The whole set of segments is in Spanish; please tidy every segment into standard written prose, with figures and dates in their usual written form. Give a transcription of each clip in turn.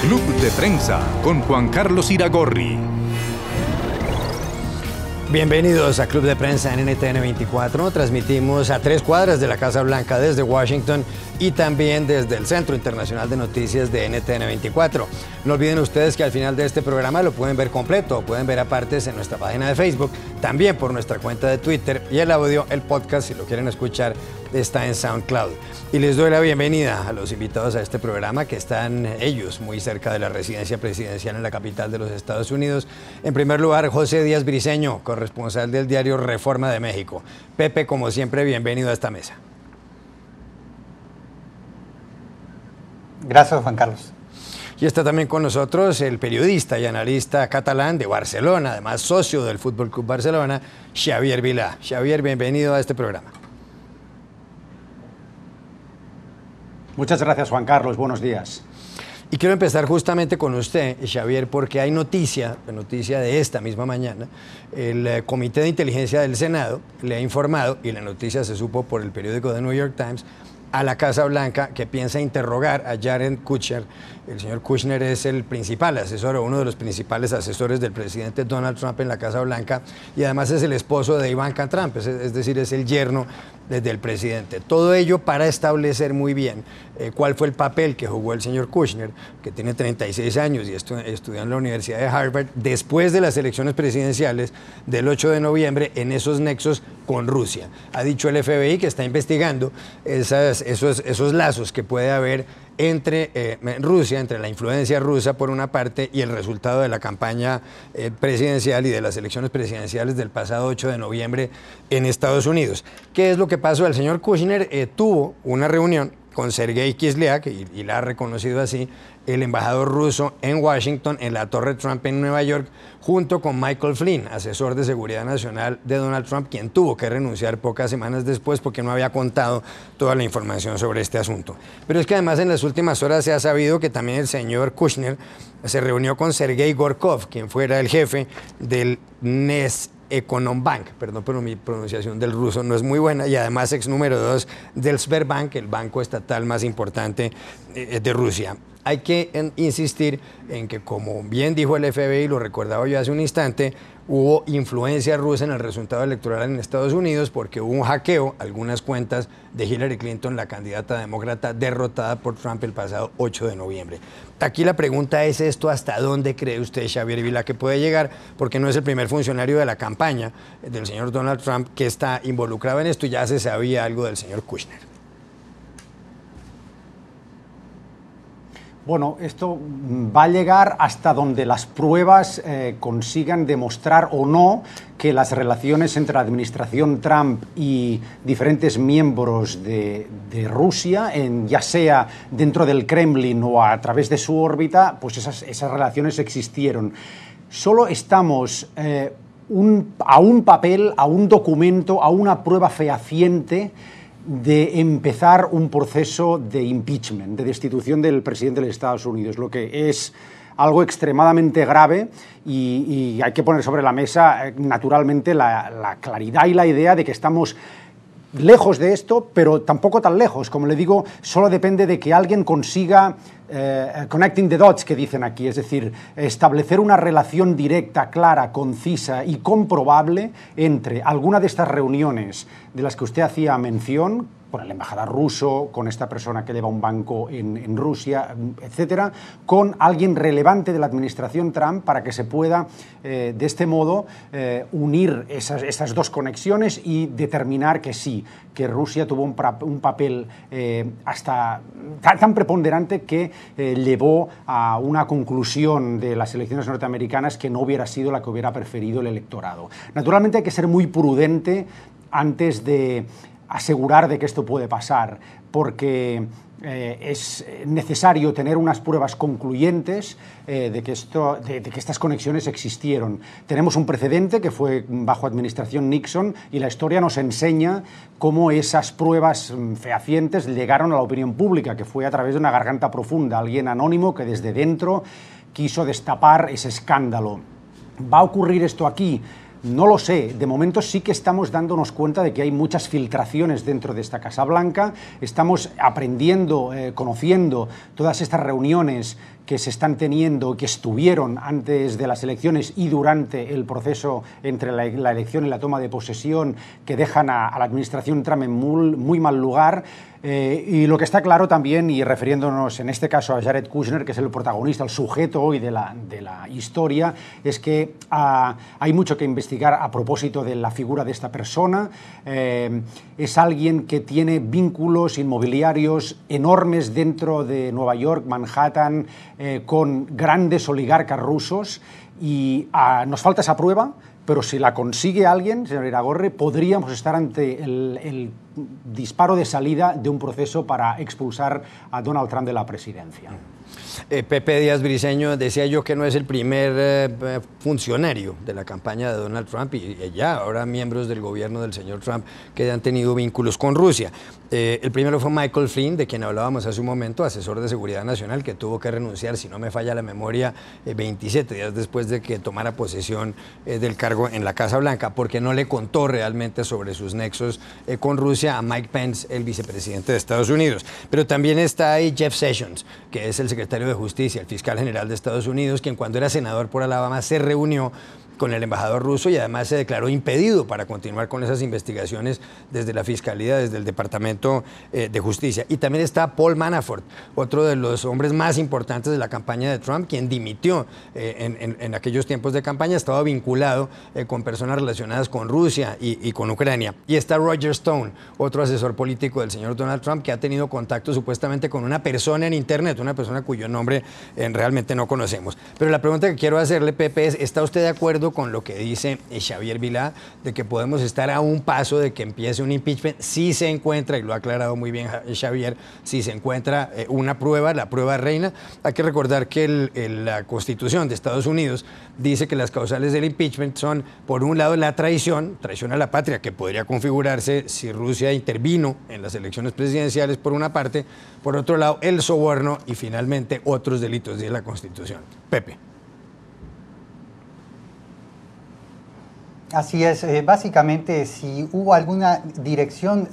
Club de Prensa con Juan Carlos Iragorri. Bienvenidos a Club de Prensa en NTN 24. Transmitimos a 3 cuadras de la Casa Blanca desde Washington y también desde el Centro Internacional de Noticias de NTN 24. No olviden ustedes que al final de este programa lo pueden ver completo, o pueden ver a partes en nuestra página de Facebook, también por nuestra cuenta de Twitter, y el audio, el podcast, si lo quieren escuchar, está en SoundCloud. Y les doy la bienvenida a los invitados a este programa, que están ellos muy cerca de la residencia presidencial en la capital de los Estados Unidos. En primer lugar, José Díaz Briceño, corresponsal del diario Reforma de México. Pepe, como siempre, bienvenido a esta mesa. Gracias, Juan Carlos. Y está también con nosotros el periodista y analista catalán de Barcelona, además socio del Fútbol Club Barcelona, Xavier Vilà. Xavier, bienvenido a este programa. Muchas gracias, Juan Carlos. Buenos días. Y quiero empezar justamente con usted, Xavier, porque hay noticia de esta misma mañana. El Comité de Inteligencia del Senado le ha informado, y la noticia se supo por el periódico The New York Times, a la Casa Blanca, que piensa interrogar a Jared Kushner. El señor Kushner es el principal asesor, o uno de los principales asesores del presidente Donald Trump en la Casa Blanca, y además es el esposo de Ivanka Trump, es decir, es el yerno del presidente. Todo ello para establecer muy bien cuál fue el papel que jugó el señor Kushner, que tiene 36 años y estudió en la Universidad de Harvard, después de las elecciones presidenciales del 8 de noviembre, en esos nexos con Rusia. Ha dicho el FBI que está investigando esos lazos que puede haber entre Rusia, entre la influencia rusa por una parte y el resultado de la campaña presidencial y de las elecciones presidenciales del pasado 8 de noviembre en Estados Unidos. ¿Qué es lo que pasó? El señor Kushner tuvo una reunión con Sergei Kislyak, y la ha reconocido así, el embajador ruso en Washington, en la Torre Trump en Nueva York, junto con Michael Flynn, asesor de seguridad nacional de Donald Trump, quien tuvo que renunciar pocas semanas después porque no había contado toda la información sobre este asunto. Pero es que además en las últimas horas se ha sabido que también el señor Kushner se reunió con Sergei Gorkov, quien fuera el jefe del Neseconombank, perdón, pero mi pronunciación del ruso no es muy buena, y además ex número 2 del Sberbank, el banco estatal más importante de Rusia. Hay que insistir en que, como bien dijo el FBI, lo recordaba yo hace un instante, hubo influencia rusa en el resultado electoral en Estados Unidos porque hubo un hackeo a algunas cuentas de Hillary Clinton, la candidata demócrata derrotada por Trump el pasado 8 de noviembre. Aquí la pregunta es esto: ¿hasta dónde cree usted, Xavier Vilà, que puede llegar? Porque no es el primer funcionario de la campaña del señor Donald Trump que está involucrado en esto, y ya se sabía algo del señor Kushner. Bueno, esto va a llegar hasta donde las pruebas consigan demostrar o no que las relaciones entre la administración Trump y diferentes miembros de Rusia, ya sea dentro del Kremlin o a través de su órbita, pues esas relaciones existieron. Solo estamos a un papel, a un documento, a una prueba fehaciente de empezar un proceso de impeachment, de destitución del presidente de los Estados Unidos, lo que es algo extremadamente grave, y hay que poner sobre la mesa, naturalmente, la claridad y la idea de que estamos lejos de esto, pero tampoco tan lejos. Como le digo, solo depende de que alguien consiga connecting the dots, que dicen aquí, es decir, establecer una relación directa, clara, concisa y comprobable entre alguna de estas reuniones de las que usted hacía mención, con el embajador ruso, con esta persona que lleva un banco en Rusia, etcétera, con alguien relevante de la administración Trump, para que se pueda, de este modo, unir esas dos conexiones y determinar que sí, que Rusia tuvo un papel hasta tan preponderante que llevó a una conclusión de las elecciones norteamericanas que no hubiera sido la que hubiera preferido el electorado. Naturalmente hay que ser muy prudente antes de asegurar de que esto puede pasar, porque es necesario tener unas pruebas concluyentes de que estas conexiones existieron. Tenemos un precedente que fue bajo administración Nixon, y la historia nos enseña cómo esas pruebas fehacientes llegaron a la opinión pública, que fue a través de una garganta profunda, alguien anónimo que desde dentro quiso destapar ese escándalo. ¿Va a ocurrir esto aquí? No lo sé. De momento sí que estamos dándonos cuenta de que hay muchas filtraciones dentro de esta Casa Blanca. Estamos aprendiendo, conociendo todas estas reuniones que se están teniendo, que estuvieron antes de las elecciones y durante el proceso entre la elección y la toma de posesión, que dejan a la administración Trump en muy mal lugar. Y lo que está claro también, y refiriéndonos en este caso a Jared Kushner, que es el protagonista, el sujeto hoy de la historia, es que hay mucho que investigar a propósito de la figura de esta persona. Es alguien que tiene vínculos inmobiliarios enormes dentro de Nueva York, Manhattan, con grandes oligarcas rusos, y nos falta esa prueba. Pero si la consigue alguien, señor Iragorri, podríamos estar ante el disparo de salida de un proceso para expulsar a Donald Trump de la presidencia. Pepe Díaz Briceño, decía yo que no es el primer funcionario de la campaña de Donald Trump y ya ahora miembros del gobierno del señor Trump que han tenido vínculos con Rusia. El primero fue Michael Flynn, de quien hablábamos hace un momento, asesor de seguridad nacional, que tuvo que renunciar, si no me falla la memoria, 27 días después de que tomara posesión del cargo en la Casa Blanca, porque no le contó realmente sobre sus nexos con Rusia a Mike Pence, el vicepresidente de Estados Unidos. Pero también está ahí Jeff Sessions, que es el secretario de Justicia, el fiscal general de Estados Unidos, quien cuando era senador por Alabama se reunió con el embajador ruso y además se declaró impedido para continuar con esas investigaciones desde la Fiscalía, desde el Departamento de Justicia. Y también está Paul Manafort, otro de los hombres más importantes de la campaña de Trump, quien dimitió en aquellos tiempos de campaña, estaba vinculado con personas relacionadas con Rusia y con Ucrania. Y está Roger Stone, otro asesor político del señor Donald Trump, que ha tenido contacto supuestamente con una persona en Internet, una persona cuyo nombre realmente no conocemos. Pero la pregunta que quiero hacerle, Pepe, es, ¿está usted de acuerdo con lo que dice Xavier Vilá, de que podemos estar a un paso de que empiece un impeachment si se encuentra, y lo ha aclarado muy bien Xavier, si se encuentra una prueba, la prueba reina? Hay que recordar que la Constitución de Estados Unidos dice que las causales del impeachment son, por un lado, la traición a la patria, que podría configurarse si Rusia intervino en las elecciones presidenciales, por una parte, por otro lado, el soborno y finalmente otros delitos, dice la Constitución. Pepe. Así es, básicamente si hubo alguna dirección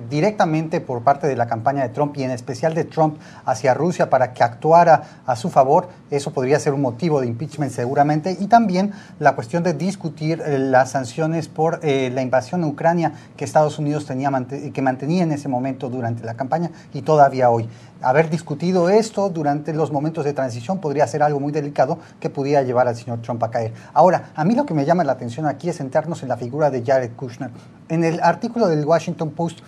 directamente por parte de la campaña de Trump y en especial de Trump hacia Rusia para que actuara a su favor, eso podría ser un motivo de impeachment seguramente, y también la cuestión de discutir las sanciones por la invasión a Ucrania que Estados Unidos que mantenía en ese momento durante la campaña y todavía hoy. Haber discutido esto durante los momentos de transición podría ser algo muy delicado que pudiera llevar al señor Trump a caer. Ahora, a mí lo que me llama la atención aquí es centrarnos en la figura de Jared Kushner. En el artículo del Washington Post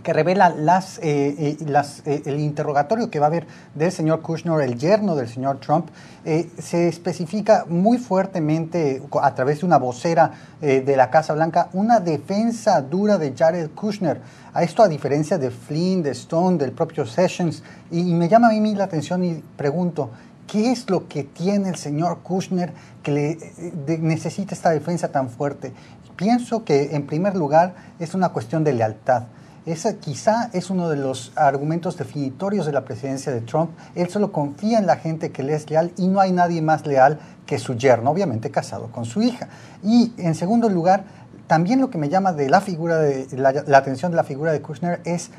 que revela el interrogatorio que va a haber del señor Kushner, el yerno del señor Trump, se especifica muy fuertemente a través de una vocera de la Casa Blanca una defensa dura de Jared Kushner. A esto a diferencia de Flynn, de Stone, del propio Sessions, y me llama a mí la atención y pregunto, ¿qué es lo que tiene el señor Kushner que necesita esta defensa tan fuerte? Pienso que en primer lugar es una cuestión de lealtad. Ese quizá es uno de los argumentos definitorios de la presidencia de Trump. Él solo confía en la gente que le es leal y no hay nadie más leal que su yerno, obviamente casado con su hija. Y en segundo lugar, también lo que me llama de la figura la atención de la figura de Kushner es,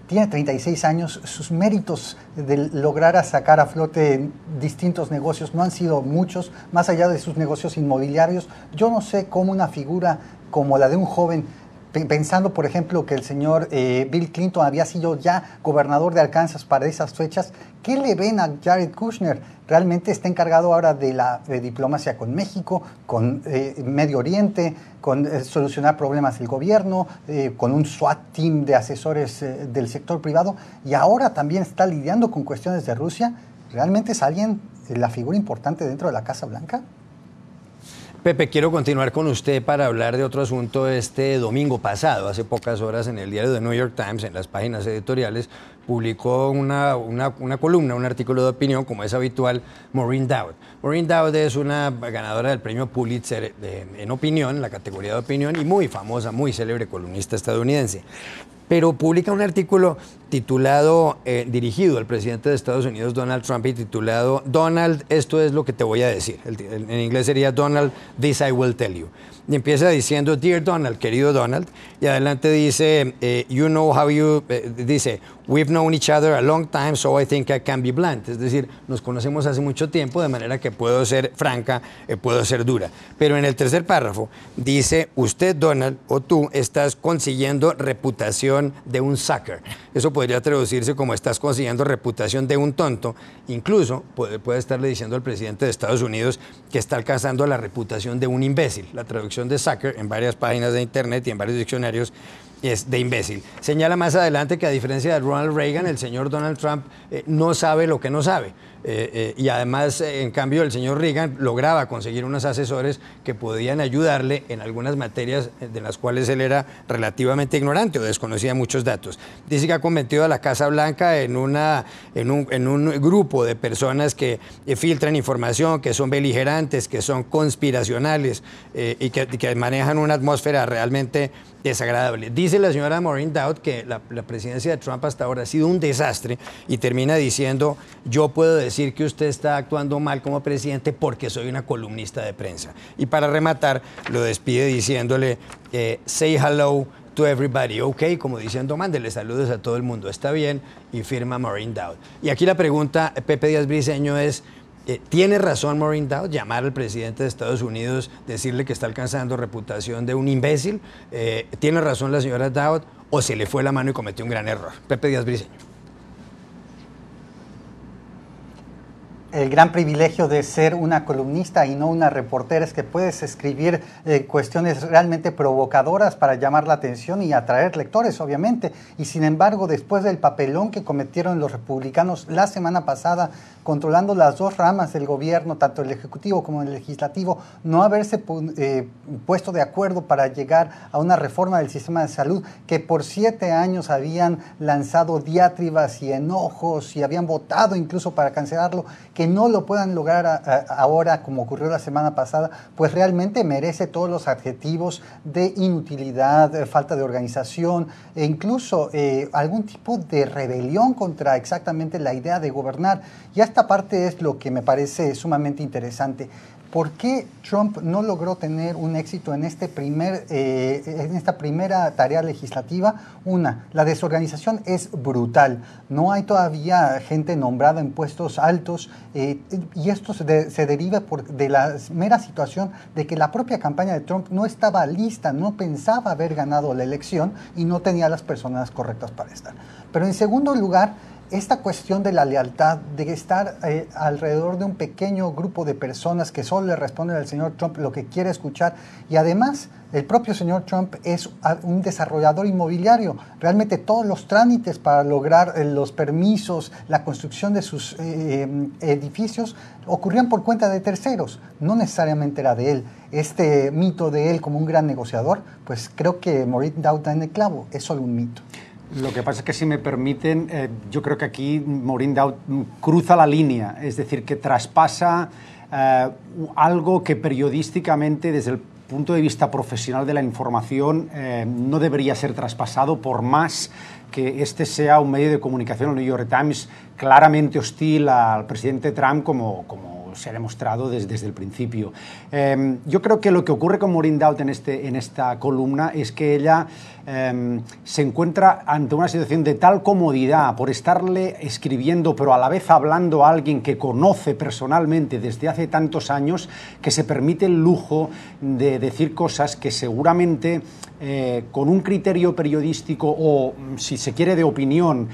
tiene 36 años, sus méritos de lograr sacar a flote distintos negocios no han sido muchos, más allá de sus negocios inmobiliarios. Yo no sé cómo una figura como la de un joven, pensando, por ejemplo, que el señor Bill Clinton había sido ya gobernador de Arkansas para esas fechas, ¿qué le ven a Jared Kushner? Realmente está encargado ahora de la diplomacia con México, con Medio Oriente, con solucionar problemas del gobierno, con un SWAT team de asesores del sector privado, y ahora también está lidiando con cuestiones de Rusia. ¿Realmente es alguien, la figura importante dentro de la Casa Blanca? Pepe, quiero continuar con usted para hablar de otro asunto. Este domingo pasado, hace pocas horas, en el diario The New York Times, en las páginas editoriales, publicó una columna, un artículo de opinión, como es habitual, Maureen Dowd. Maureen Dowd es una ganadora del premio Pulitzer en opinión, en la categoría de opinión, y muy famosa, muy célebre columnista estadounidense. pero publica un artículo titulado, dirigido al presidente de Estados Unidos, Donald Trump, y titulado Donald, esto es lo que te voy a decir. En inglés sería Donald, this I will tell you. Y empieza diciendo, Dear Donald, querido Donald, y adelante dice, you know how you, dice, we've known each other a long time, so I think I can be blunt. Es decir, nos conocemos hace mucho tiempo, de manera que puedo ser franca, puedo ser dura. Pero en el tercer párrafo dice, usted, Donald, o tú, estás consiguiendo reputación de un sucker. Eso podría traducirse como estás consiguiendo reputación de un tonto. Incluso puede estarle diciendo al presidente de Estados Unidos que está alcanzando la reputación de un imbécil. La traducción de sucker en varias páginas de internet y en varios diccionarios es de imbécil. Señala más adelante que a diferencia de Ronald Reagan, el señor Donald Trump no sabe lo que no sabe. Y además, en cambio, el señor Reagan lograba conseguir unos asesores que podían ayudarle en algunas materias de las cuales él era relativamente ignorante o desconocía muchos datos. Dice que ha convertido a la Casa Blanca en un grupo de personas que filtran información, que son beligerantes, que son conspiracionales y que manejan una atmósfera realmente desagradable. Dice la señora Maureen Dowd que la presidencia de Trump hasta ahora ha sido un desastre y termina diciendo, yo puedo decir que usted está actuando mal como presidente porque soy una columnista de prensa. Y para rematar, lo despide diciéndole, say hello to everybody, ok, como diciendo, mándele saludos a todo el mundo, está bien, y firma Maureen Dowd. Y aquí la pregunta, Pepe Díaz Briceño, es, ¿tiene razón Maureen Dowd llamar al presidente de Estados Unidos, decirle que está alcanzando reputación de un imbécil? ¿Tiene razón la señora Dowd o se le fue la mano y cometió un gran error? Pepe Díaz Briceño. El gran privilegio de ser una columnista y no una reportera es que puedes escribir cuestiones realmente provocadoras para llamar la atención y atraer lectores, obviamente. Y sin embargo, después del papelón que cometieron los republicanos la semana pasada, controlando las dos ramas del gobierno, tanto el ejecutivo como el legislativo, no haberse puesto de acuerdo para llegar a una reforma del sistema de salud, que por 7 años habían lanzado diatribas y enojos y habían votado incluso para cancelarlo, que no lo puedan lograr ahora como ocurrió la semana pasada, pues realmente merece todos los adjetivos de inutilidad, falta de organización e incluso algún tipo de rebelión contra exactamente la idea de gobernar. Y esta parte es lo que me parece sumamente interesante. ¿Por qué Trump no logró tener un éxito en esta primera tarea legislativa? Una, la desorganización es brutal. No hay todavía gente nombrada en puestos altos y esto se deriva de la mera situación de que la propia campaña de Trump no estaba lista, no pensaba haber ganado la elección y no tenía las personas correctas para estar. Pero en segundo lugar, esta cuestión de la lealtad, de estar alrededor de un pequeño grupo de personas que solo le responden al señor Trump lo que quiere escuchar, y además el propio señor Trump es un desarrollador inmobiliario. Realmente todos los trámites para lograr los permisos, la construcción de sus edificios ocurrían por cuenta de terceros, no necesariamente era de él. Este mito de él como un gran negociador, pues creo que Maureen Dowd da en el clavo, es solo un mito. Lo que pasa es que, si me permiten, yo creo que aquí Maureen Dowd cruza la línea, es decir, que traspasa algo que periodísticamente, desde el punto de vista profesional de la información, no debería ser traspasado, por más que este sea un medio de comunicación, el New York Times, claramente hostil al presidente Trump, como se ha demostrado desde el principio. Yo creo que lo que ocurre con Maureen Dowd en esta columna es que ella se encuentra ante una situación de tal comodidad por estarle escribiendo, pero a la vez hablando a alguien que conoce personalmente desde hace tantos años, que se permite el lujo de decir cosas que seguramente con un criterio periodístico o, si se quiere, de opinión,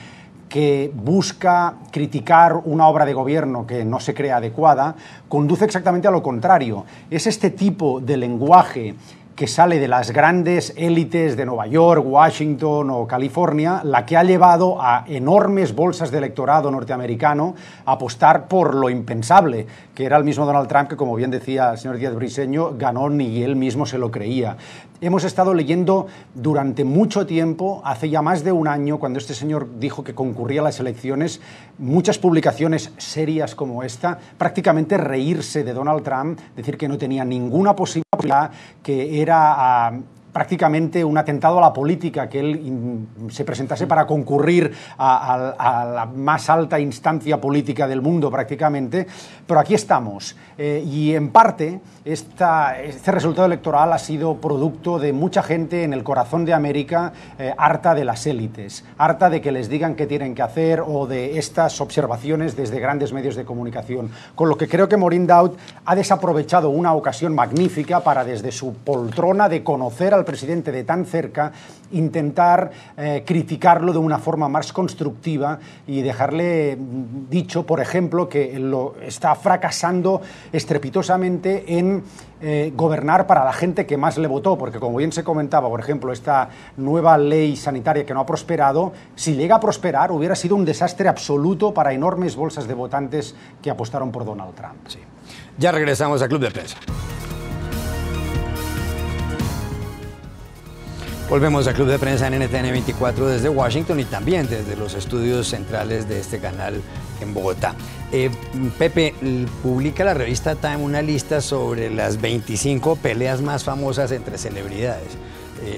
que busca criticar una obra de gobierno que no se cree adecuada, conduce exactamente a lo contrario. Es este tipo de lenguaje que sale de las grandes élites de Nueva York, Washington o California, la que ha llevado a enormes bolsas de electorado norteamericano a apostar por lo impensable, que era el mismo Donald Trump, que, como bien decía el señor Díaz Briceño, ganó ni él mismo se lo creía. Hemos estado leyendo durante mucho tiempo, hace ya más de un año, cuando este señor dijo que concurría a las elecciones, muchas publicaciones serias como esta, prácticamente reírse de Donald Trump, decir que no tenía ninguna posibilidad, que era prácticamente un atentado a la política que él se presentase para concurrir a la más alta instancia política del mundo prácticamente, pero aquí estamos. Y en parte este resultado electoral ha sido producto de mucha gente en el corazón de América harta de las élites, harta de que les digan qué tienen que hacer o de estas observaciones desde grandes medios de comunicación. Con lo que creo que Maureen Dowd ha desaprovechado una ocasión magnífica para, desde su poltrona de conocer al presidente de tan cerca, intentar criticarlo de una forma más constructiva y dejarle dicho, por ejemplo, que lo está fracasando estrepitosamente en gobernar para la gente que más le votó, porque como bien se comentaba, por ejemplo, esta nueva ley sanitaria que no ha prosperado, si llega a prosperar hubiera sido un desastre absoluto para enormes bolsas de votantes que apostaron por Donald Trump. Sí. Ya regresamos al Club de Prensa. Volvemos al Club de Prensa en NTN 24 desde Washington y también desde los estudios centrales de este canal en Bogotá. Pepe, publica la revista Time una lista sobre las 25 peleas más famosas entre celebridades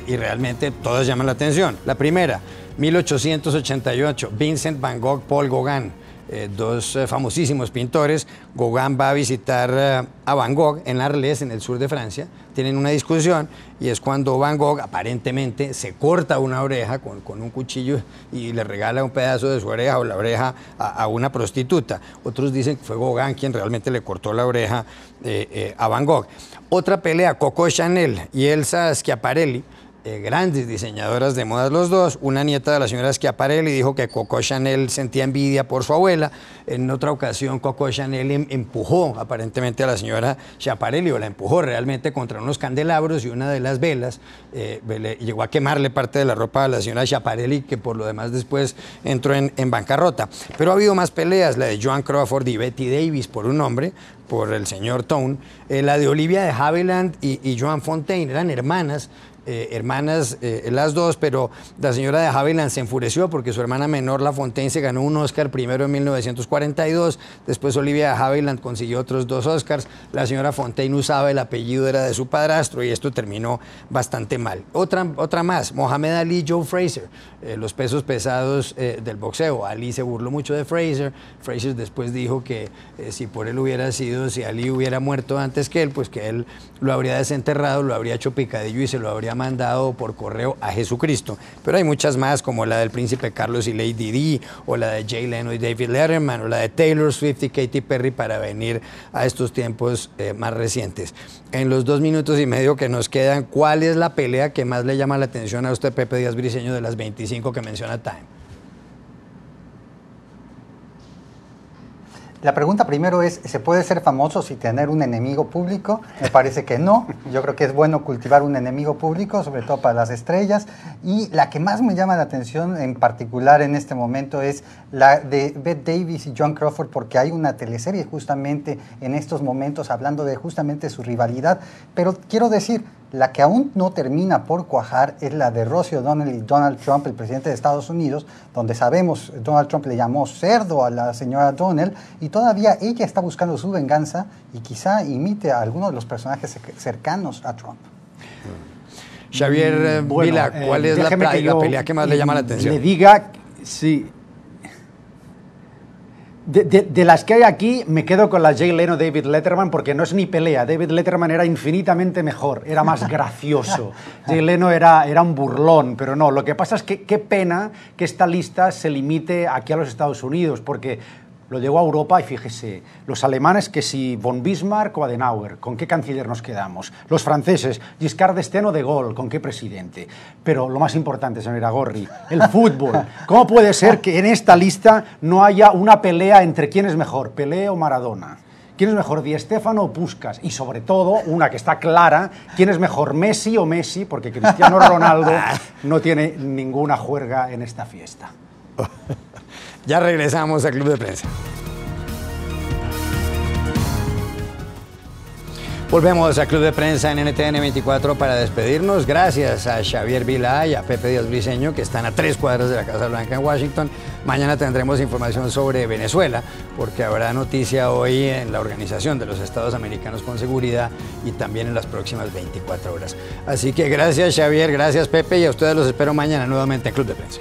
y realmente todas llaman la atención. La primera, 1888, Vincent van Gogh, Paul Gauguin. Dos famosísimos pintores. Gauguin va a visitar a Van Gogh en Arles, en el sur de Francia. Tienen una discusión y es cuando Van Gogh aparentemente se corta una oreja con un cuchillo y le regala un pedazo de su oreja o la oreja a una prostituta. Otros dicen que fue Gauguin quien realmente le cortó la oreja a Van Gogh. Otra pelea, Coco Chanel y Elsa Schiaparelli, grandes diseñadoras de modas los dos. Una nieta de la señora Schiaparelli dijo que Coco Chanel sentía envidia por su abuela. En otra ocasión Coco Chanel empujó aparentemente a la señora Schiaparelli, o la empujó realmente contra unos candelabros, y una de las velas llegó a quemarle parte de la ropa a la señora Schiaparelli, que por lo demás después entró en bancarrota. Pero ha habido más peleas, la de Joan Crawford y Betty Davis por un hombre, por el señor Tone, la de Olivia de Havilland y Joan Fontaine, eran hermanas, las dos, pero la señora de Havilland se enfureció porque su hermana menor, La Fontaine, se ganó un Oscar primero en 1942, después Olivia de Havilland consiguió otros 2 Oscars, la señora Fontaine usaba el apellido, era de su padrastro, y esto terminó bastante mal. Otra más, Mohamed Ali y Joe Frazier, los pesos pesados del boxeo. Ali se burló mucho de Frazier. Frazier después dijo que si por él hubiera sido, si Ali hubiera muerto antes que él, pues que él lo habría desenterrado, lo habría hecho picadillo y se lo habría mandado por correo a Jesucristo. Pero hay muchas más, como la del príncipe Carlos y Lady Di, o la de Jay Leno y David Letterman, o la de Taylor Swift y Katy Perry, para venir a estos tiempos más recientes. En los 2 minutos y medio que nos quedan, ¿cuál es la pelea que más le llama la atención a usted, Pepe Díaz Briceño, de las 25 que menciona Time? La pregunta primero es, ¿se puede ser famoso sin tener un enemigo público? Me parece que no. Yo creo que es bueno cultivar un enemigo público, sobre todo para las estrellas. Y la que más me llama la atención en particular en este momento es la de Bette Davis y Joan Crawford, porque hay una teleserie justamente en estos momentos hablando de justamente su rivalidad. Pero quiero decir, la que aún no termina por cuajar es la de Rosie O'Donnell y Donald Trump, el presidente de Estados Unidos, donde sabemos Donald Trump le llamó cerdo a la señora O'Donnell y todavía ella está buscando su venganza y quizá imite a algunos de los personajes cercanos a Trump. Xavier Vila, ¿cuál es la pelea que más le llama la atención? Le diga, sí. De las que hay aquí, me quedo con la Jay Leno-David Letterman, porque no es ni pelea. David Letterman era infinitamente mejor, era más gracioso. Jay Leno era un burlón, pero no. Lo que pasa es que qué pena que esta lista se limite aquí a los Estados Unidos, porque lo llegó a Europa y fíjese, los alemanes, que si von Bismarck o Adenauer, ¿con qué canciller nos quedamos? Los franceses, Giscard d'Estaing o de Gaulle, ¿con qué presidente? Pero lo más importante, señor Iragorri, el fútbol. ¿Cómo puede ser que en esta lista no haya una pelea entre quién es mejor, Pelé o Maradona? ¿Quién es mejor, Di Stéfano o Puskás? Y sobre todo, una que está clara, ¿quién es mejor, Messi o Messi? Porque Cristiano Ronaldo no tiene ninguna juerga en esta fiesta. Ya regresamos al Club de Prensa. Volvemos a Club de Prensa en NTN 24 para despedirnos. Gracias a Xavier Vilá y a Pepe Díaz Briceño, que están a 3 cuadras de la Casa Blanca en Washington. Mañana tendremos información sobre Venezuela, porque habrá noticia hoy en la Organización de los Estados Americanos con Seguridad y también en las próximas 24 horas. Así que gracias Xavier, gracias Pepe, y a ustedes los espero mañana nuevamente en Club de Prensa.